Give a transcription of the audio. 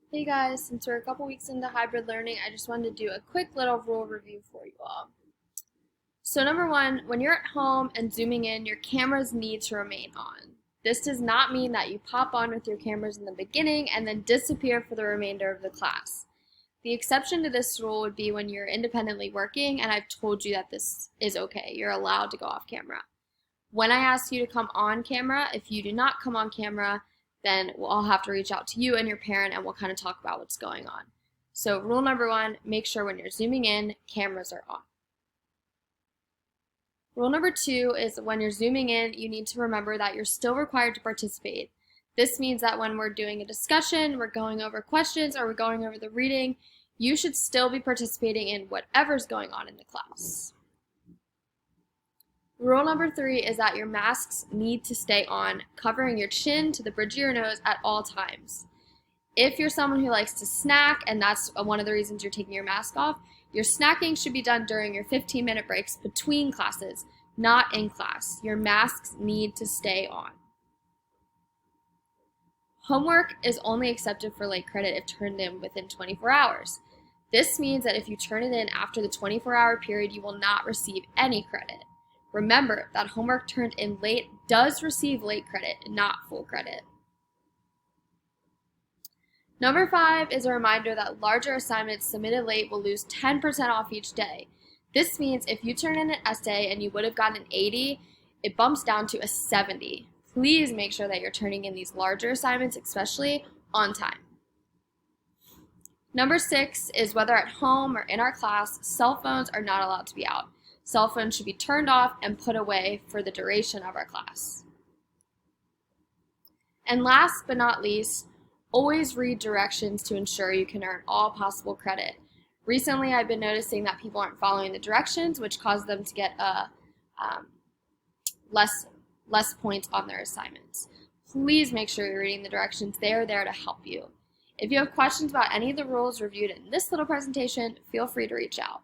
Hey guys, since we're a couple weeks into hybrid learning, I just wanted to do a quick little rule review for you all. So number one, when you're at home and zooming in, your cameras need to remain on. This does not mean that you pop on with your cameras in the beginning and then disappear for the remainder of the class. The exception to this rule would be when you're independently working and I've told you that this is okay. You're allowed to go off camera. When I ask you to come on camera, if you do not come on camera, then I'll have to reach out to you and your parent and we'll kind of talk about what's going on. So rule number one, make sure when you're zooming in, cameras are on. Rule number two is when you're zooming in, you need to remember that you're still required to participate. This means that when we're doing a discussion, we're going over questions, or we're going over the reading, you should still be participating in whatever's going on in the class. Rule number three is that your masks need to stay on, covering your chin to the bridge of your nose at all times. If you're someone who likes to snack, and that's one of the reasons you're taking your mask off, your snacking should be done during your 15-minute breaks between classes, not in class. Your masks need to stay on. Homework is only accepted for late credit if turned in within 24 hours. This means that if you turn it in after the 24-hour period, you will not receive any credit. Remember that homework turned in late does receive late credit, not full credit. Number 5 is a reminder that larger assignments submitted late will lose 10% off each day. This means if you turn in an essay and you would have gotten an 80, it bumps down to a 70. Please make sure that you're turning in these larger assignments, especially on time. Number 6 is whether at home or in our class, cell phones are not allowed to be out. Cell phones should be turned off and put away for the duration of our class. And last but not least, always read directions to ensure you can earn all possible credit. Recently, I've been noticing that people aren't following the directions, which causes them to get less points on their assignments. Please make sure you're reading the directions. They are there to help you. If you have questions about any of the rules reviewed in this little presentation, feel free to reach out.